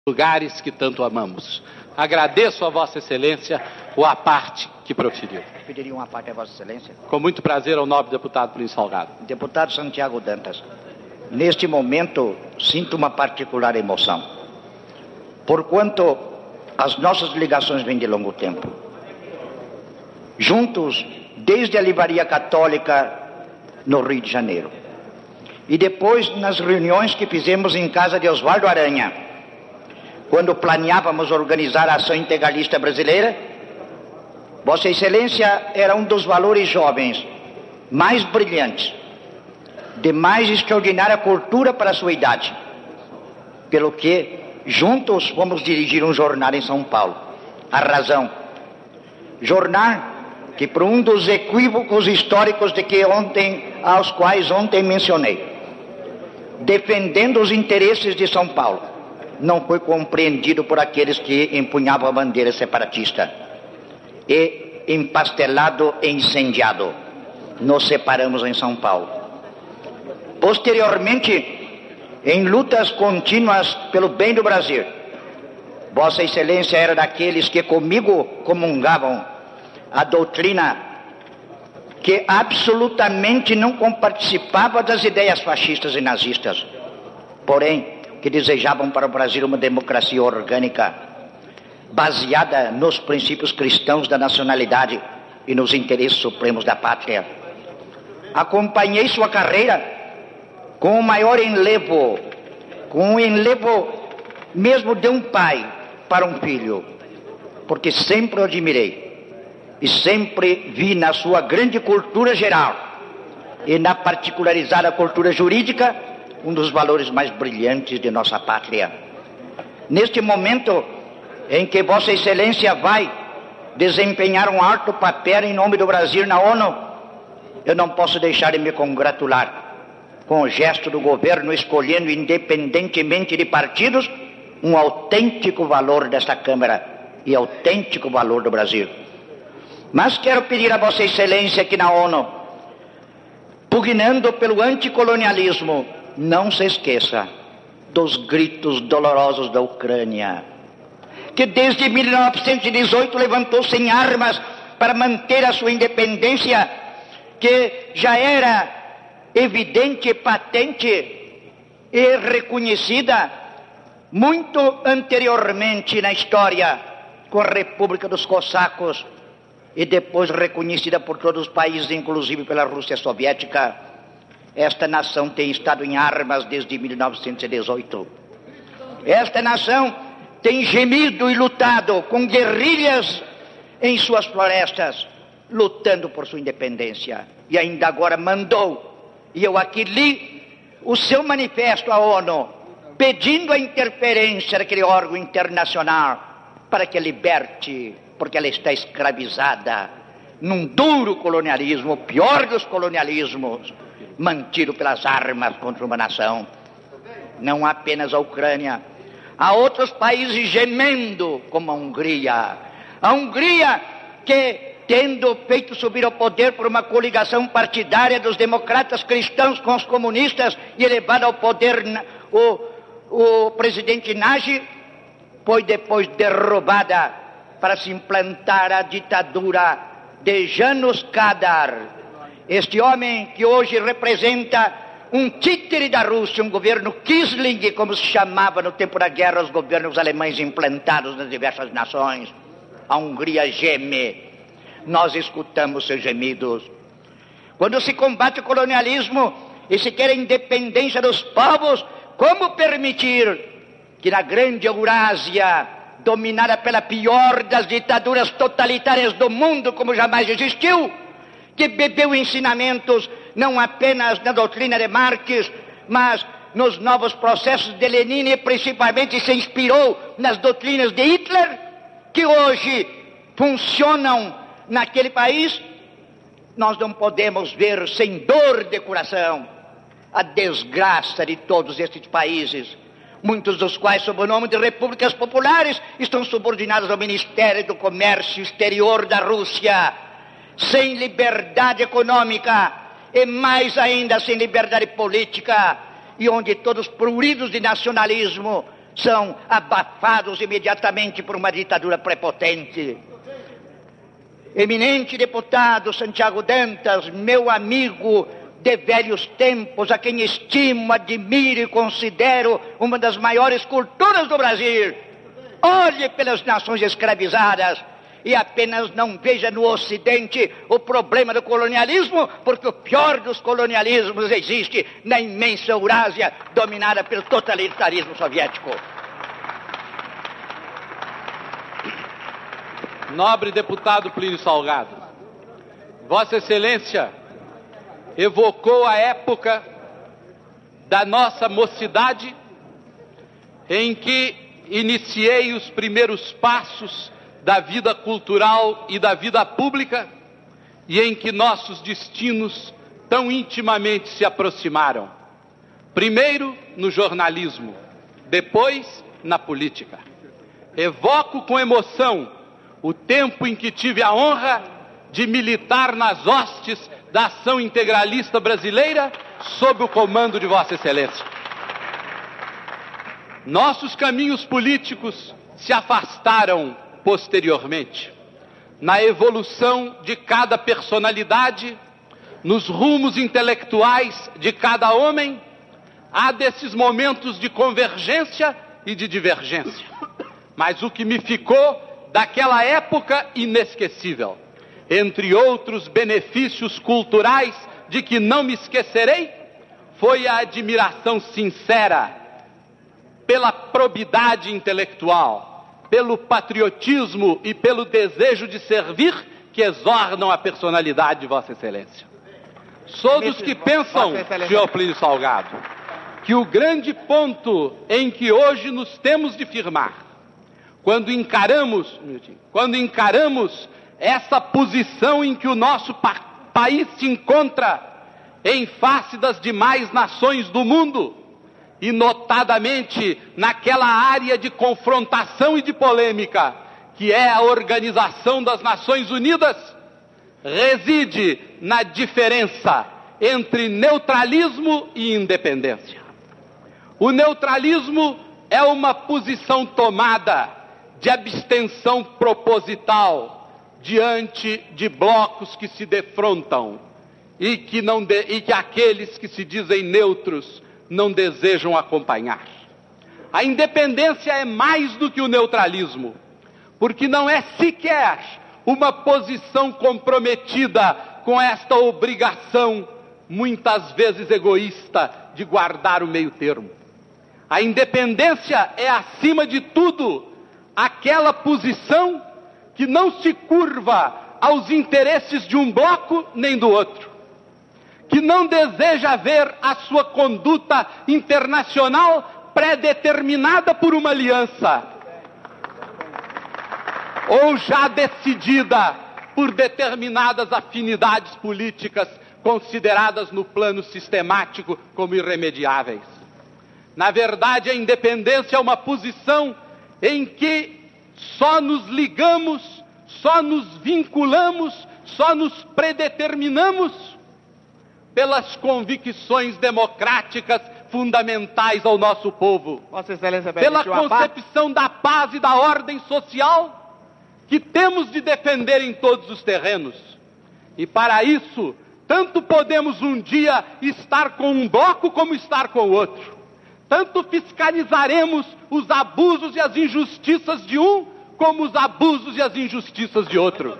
lugares que tanto amamos. Agradeço a Vossa Excelência o à parte que proferiu. Pediria uma parte a Vossa Excelência. Com muito prazer ao nobre deputado Plínio Salgado. Deputado Santiago Dantas, neste momento sinto uma particular emoção, porquanto as nossas ligações vêm de longo tempo. Juntos, desde a Livraria Católica no Rio de Janeiro, e depois nas reuniões que fizemos em casa de Oswaldo Aranha, quando planeávamos organizar a ação integralista brasileira. Vossa Excelência era um dos valores jovens mais brilhantes, de mais extraordinária cultura para a sua idade, pelo que juntos fomos dirigir um jornal em São Paulo, A Razão, jornal que, por um dos equívocos históricos aos quais ontem mencionei, defendendo os interesses de São Paulo, não foi compreendido por aqueles que empunhavam a bandeira separatista, e empastelado e incendiado, nos separamos em São Paulo. Posteriormente, em lutas contínuas pelo bem do Brasil, Vossa Excelência era daqueles que comigo comungavam a doutrina que absolutamente não comparticipava das ideias fascistas e nazistas, porém que desejavam para o Brasil uma democracia orgânica, baseada nos princípios cristãos da nacionalidade e nos interesses supremos da pátria. Acompanhei sua carreira com o maior enlevo, com o enlevo mesmo de um pai para um filho, porque sempre o admirei e sempre vi na sua grande cultura geral e na particularizada cultura jurídica um dos valores mais brilhantes de nossa pátria. Neste momento em que Vossa Excelência vai desempenhar um alto papel em nome do Brasil na ONU, eu não posso deixar de me congratular com o gesto do governo escolhendo, independentemente de partidos, um autêntico valor desta Câmara e autêntico valor do Brasil. Mas quero pedir a Vossa Excelência que na ONU, pugnando pelo anticolonialismo, não se esqueça dos gritos dolorosos da Ucrânia, que desde 1918 levantou-se em armas para manter a sua independência, que já era evidente, patente e reconhecida muito anteriormente na história, com a República dos Cossacos, e depois reconhecida por todos os países, inclusive pela Rússia Soviética. Esta nação tem estado em armas desde 1918. Esta nação tem gemido e lutado com guerrilhas em suas florestas, lutando por sua independência. E ainda agora mandou, e eu aqui li o seu manifesto à ONU, pedindo a interferência daquele órgão internacional para que a liberte, porque ela está escravizada num duro colonialismo, o pior dos colonialismos, mantido pelas armas contra uma nação. Não apenas a Ucrânia, há outros países gemendo, como a Hungria. A Hungria que, tendo feito subir ao poder por uma coligação partidária dos democratas cristãos com os comunistas e elevado ao poder o presidente Nagy, foi depois derrubada para se implantar a ditadura de Janusz Kadar. Este homem que hoje representa um títere da Rússia, um governo Quisling, como se chamava no tempo da guerra os governos alemães implantados nas diversas nações. A Hungria geme, nós escutamos seus gemidos. Quando se combate o colonialismo e se quer a independência dos povos, como permitir que na grande Eurásia, dominada pela pior das ditaduras totalitárias do mundo, como jamais existiu, que bebeu ensinamentos não apenas na doutrina de Marx, mas nos novos processos de Lenin e principalmente se inspirou nas doutrinas de Hitler, que hoje funcionam naquele país, nós não podemos ver sem dor de coração a desgraça de todos estes países, muitos dos quais, sob o nome de repúblicas populares, estão subordinados ao Ministério do Comércio Exterior da Rússia, sem liberdade econômica e mais ainda sem liberdade política, e onde todos pruridos de nacionalismo são abafados imediatamente por uma ditadura prepotente. Eminente deputado Santiago Dantas, meu amigo de velhos tempos, a quem estimo, admiro e considero uma das maiores culturas do Brasil, olhe pelas nações escravizadas e apenas não veja no Ocidente o problema do colonialismo, porque o pior dos colonialismos existe na imensa Eurásia, dominada pelo totalitarismo soviético. Nobre deputado Plínio Salgado, Vossa Excelência evocou a época da nossa mocidade em que iniciei os primeiros passos da vida cultural e da vida pública e em que nossos destinos tão intimamente se aproximaram. Primeiro no jornalismo, depois na política. Evoco com emoção o tempo em que tive a honra de militar nas hostes da Ação Integralista Brasileira sob o comando de Vossa Excelência. Nossos caminhos políticos se afastaram posteriormente, na evolução de cada personalidade, nos rumos intelectuais de cada homem, há desses momentos de convergência e de divergência. Mas o que me ficou daquela época inesquecível, entre outros benefícios culturais de que não me esquecerei, foi a admiração sincera pela probidade intelectual, pelo patriotismo e pelo desejo de servir que exornam a personalidade de Vossa Excelência. Sou dos que pensam, senhor Plínio Salgado, que o grande ponto em que hoje nos temos de firmar, quando encaramos essa posição em que o nosso país se encontra em face das demais nações do mundo, e notadamente naquela área de confrontação e de polêmica, que é a Organização das Nações Unidas, reside na diferença entre neutralismo e independência. O neutralismo é uma posição tomada de abstenção proposital diante de blocos que se defrontam e que aqueles que se dizem neutros não desejam acompanhar. A independência é mais do que o neutralismo, porque não é sequer uma posição comprometida com esta obrigação, muitas vezes egoísta, de guardar o meio termo. A independência é, acima de tudo, aquela posição que não se curva aos interesses de um bloco nem do outro, que não deseja ver a sua conduta internacional pré-determinada por uma aliança, ou já decidida por determinadas afinidades políticas consideradas no plano sistemático como irremediáveis. Na verdade, a independência é uma posição em que só nos ligamos, só nos vinculamos, só nos predeterminamos pelas convicções democráticas fundamentais ao nosso povo, Vossa Excelência, pela concepção da paz e da ordem social que temos de defender em todos os terrenos. E para isso, tanto podemos um dia estar com um bloco como estar com o outro. Tanto fiscalizaremos os abusos e as injustiças de um, como os abusos e as injustiças de outro.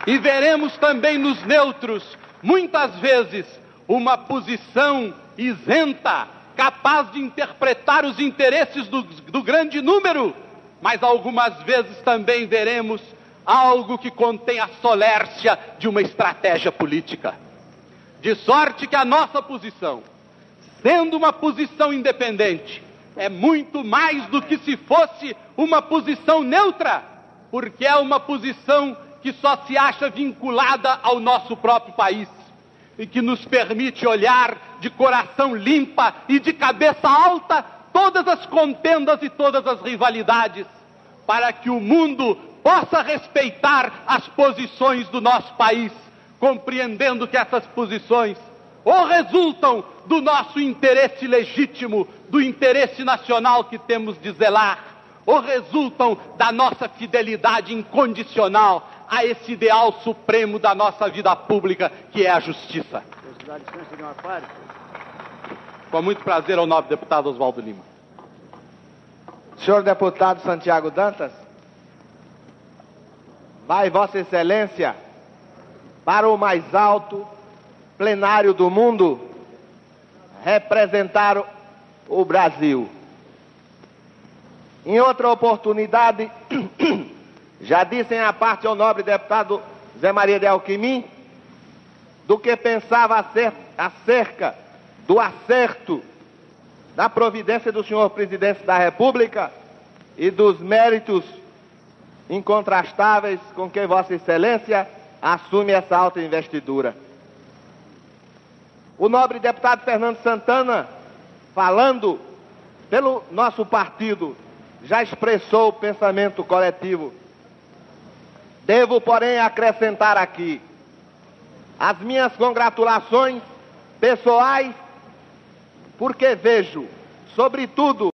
E veremos também nos neutros, muitas vezes, uma posição isenta, capaz de interpretar os interesses do grande número, mas algumas vezes também veremos algo que contém a solércia de uma estratégia política. De sorte que a nossa posição, sendo uma posição independente, é muito mais do que se fosse uma posição neutra, porque é uma posição que só se acha vinculada ao nosso próprio país e que nos permite olhar de coração limpa e de cabeça alta todas as contendas e todas as rivalidades, para que o mundo possa respeitar as posições do nosso país, compreendendo que essas posições ou resultam do nosso interesse legítimo, do interesse nacional que temos de zelar, ou resultam da nossa fidelidade incondicional a esse ideal supremo da nossa vida pública, que é a justiça. Com muito prazer, ao nobre deputado Oswaldo Lima. Senhor deputado Santiago Dantas, vai Vossa Excelência para o mais alto plenário do mundo representar o Brasil. Em outra oportunidade, já disse à parte ao nobre deputado Zé Maria de Alquimim do que pensava acerca do acerto da providência do senhor presidente da República e dos méritos incontrastáveis com que Vossa Excelência assume essa alta investidura. O nobre deputado Fernando Santana, falando pelo nosso partido, já expressou o pensamento coletivo. Devo, porém, acrescentar aqui as minhas congratulações pessoais, porque vejo, sobretudo,